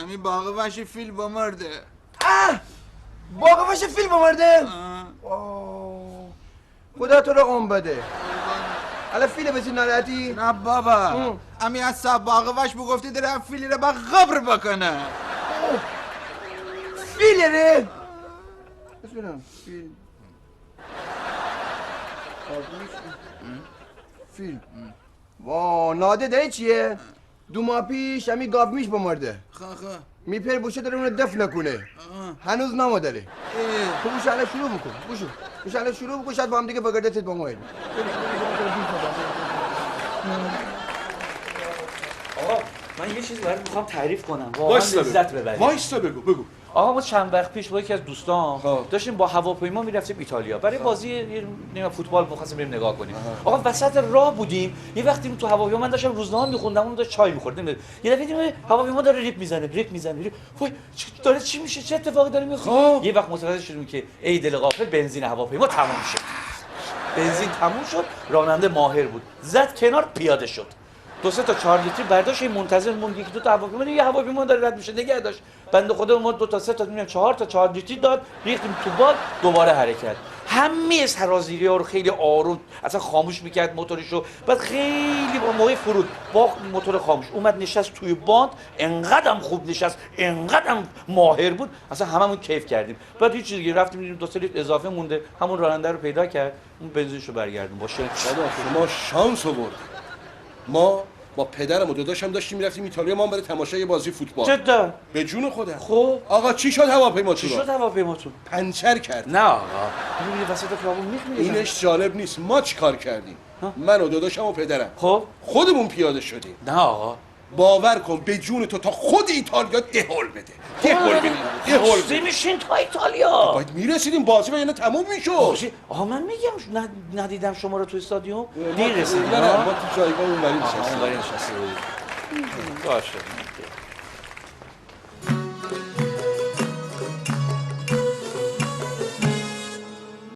امی باقی فیل بمرده. باقی فیل بمرده؟ خدا تو رو قوم بده. حالا فیل بسی ناراحتی؟ نه بابا امی از صاحب باقی بگفتی داره فیلی رو با غبر بکنه. فیل ره؟ بس بینم فیل فیل ناده داره چیه؟ 2 ماه پیش همی گاب میش بمرده. میپر بوشه داره اونو دفن کنه. هنوز نمادره. تو بوشه الان شروع بکن. بوشه الان شروع بکن شاید با هم دیگه بگرده تید بموید. آقا من یه چیز برات میخوام تعریف کنم. واقعا لذت ببرید. وایستا بگو. آقا ما چند وقت پیش با یکی از دوستان داشتیم با هواپیما میرفتیم ایتالیا برای بازی نیم فوتبال می‌خواستیم بریم نگاه کنیم. آقا وسط راه بودیم یه وقتی تو هواپیما من داشتم روزنامه می‌خوندم اون داشت چای می‌خورد. یه دفعه دیدم هواپیما داره ریپ میزنه. وای داره چی میشه؟ چه اتفاقی داره میفته؟ یه وقت متوجه شدیم که ای دل غافل بنزین هواپیما تموم شد. بنزین تموم شد، راننده ماهر بود. زد کنار پیاده شد. 2 تا 4 لیتر برداشت منتظر موند یکی 2 تا هواپیما یه هواپیما داره رد میشه نگه داشت. بنده خدا اومد 2 تا 3 تا میگم 4 تا 4 لیتر داد ریختیم تو باد دوباره حرکت. همه سرازیری‌ها رو خیلی آروم اصلا خاموش میکرد موتورشو. بعد خیلی با موقع فرود با موتور خاموش اومد نشست توی باند. انقدرم خوب نشست انقدرم ماهر بود اصلا هممون کیف کردیم. بعد هیچ چیزی رفتیم دیدیم 2 لیتر اضافه مونده همون راننده رو پیدا کرد اون بنزینشو برگردون باشه. شما شانس آوردید. ما با پدرم و داداشم داشتیم میرفتیم ایتالیا ما برای تماشای بازی فوتبال. جدا به جون خودم. خب آقا چی شد هواپیماتون؟ چی شد هواپیماتون؟ پنچر کرد. نه آقا میبینی وسط خیابون میخمیزن. اینش جالب نیست. ما چیکار کردیم؟ من و داداشم و پدرم خب خودمون پیاده شدیم. نه آقا باور کن به جون تو تا خود ایتالیا دهول بده. میشین تا ایتالیا باید میرسیدیم بازی و یعنی تموم میشد. آقا من میگم ندیدم شما رو تو استادیوم دیر رسیدیم. نه ما تو جایگاه اونوری نشستیم. باشه